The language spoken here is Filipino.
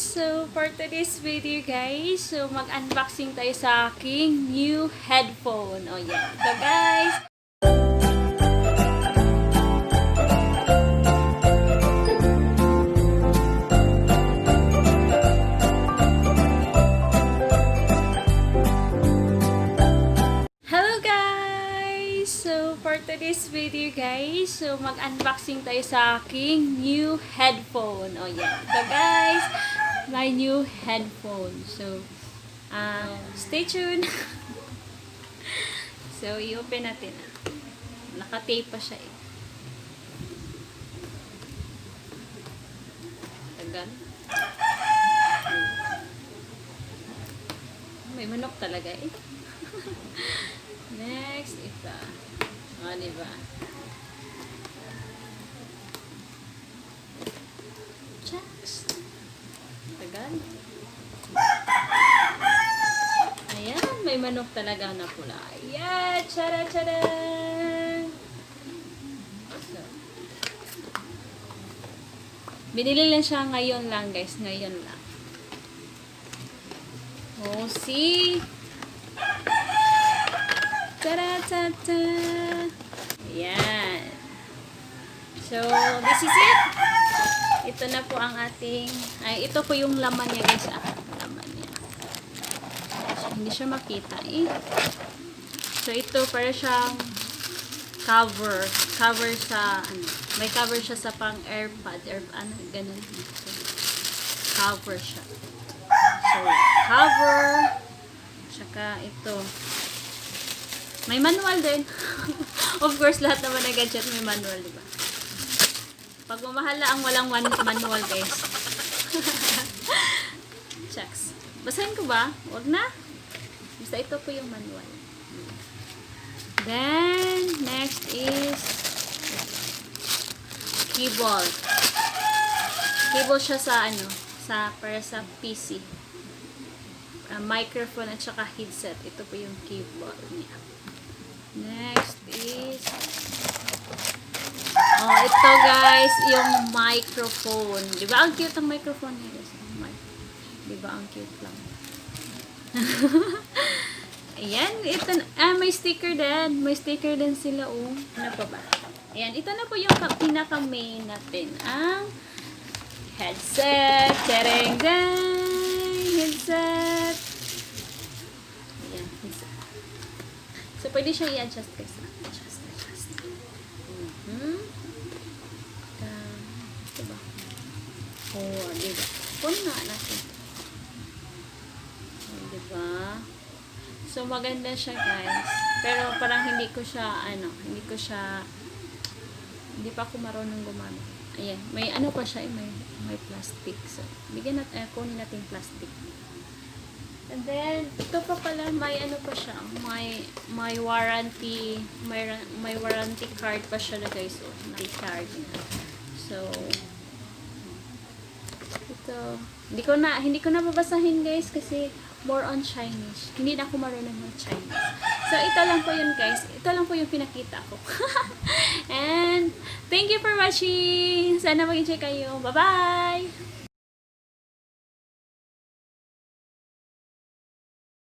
So for today's video guys, so mag-unboxing tayo sa aking new headphone. Oh yeah. So guys, hello guys! So for today's video guys, so mag-unboxing tayo sa aking new headphone. Oh yeah. So guys, my new headphone. So stay tuned. So i-open natin. Naka-tape pa siya eh. Tagal. May manok talaga eh. Next, ito. O, diba? Checks. Tagal. Ayan, may manok talaga na pula. Ayan, chara-chara! So, binili lang siya ngayon lang, guys. Ngayon lang. Oh, see? Ta-da-ta-ta! Ayan. So, this is it. Ito na po ang ating, ito po yung laman niya guys. Laman niya. So, hindi siya makita eh. So, ito para siyang cover. Cover sa, may cover siya sa pang AirPod. Ganun. So, cover siya. So, cover. Tsaka ito. May manual din. Of course, lahat naman ng gadget may manual, diba? Pag mamahala ang walang manual, guys. Shucks. Basahin ko ba? Huwag na. Basta ito po yung manual. Then, next is keyboard. Keyboard siya sa para sa PC. Microphone at saka headset. Ito po yung keyboard niya. Next is ito guys, yung microphone. Diba ang cute ang microphone niya guys? Diba ang cute lang? Ayan, ito may sticker din. May sticker din sila Ano pa ba? Ayan, ito na po yung pinaka main natin. Ang headset. Tereng headset. Ayan, headset. So, pwede siya i-adjust guys. Adjust. Diba? Oh, diba? Puno nga natin. Oh, diba? So, maganda siya guys. Pero parang hindi pa ako marunong gumamit. Ayan, may pa siya, may plastic. So, kunin natin plastic. And then, ito pa pala, may pa siya, may warranty, may warranty card pa siya na guys, may card na. So, ito, hindi ko na babasahin guys, kasi more on Chinese. Hindi na ako marunong ng Chinese. So, ito lang po yun guys. Ito lang po yung pinakita ko. And, thank you for watching. Sana mag-enjoy kayo. Bye-bye!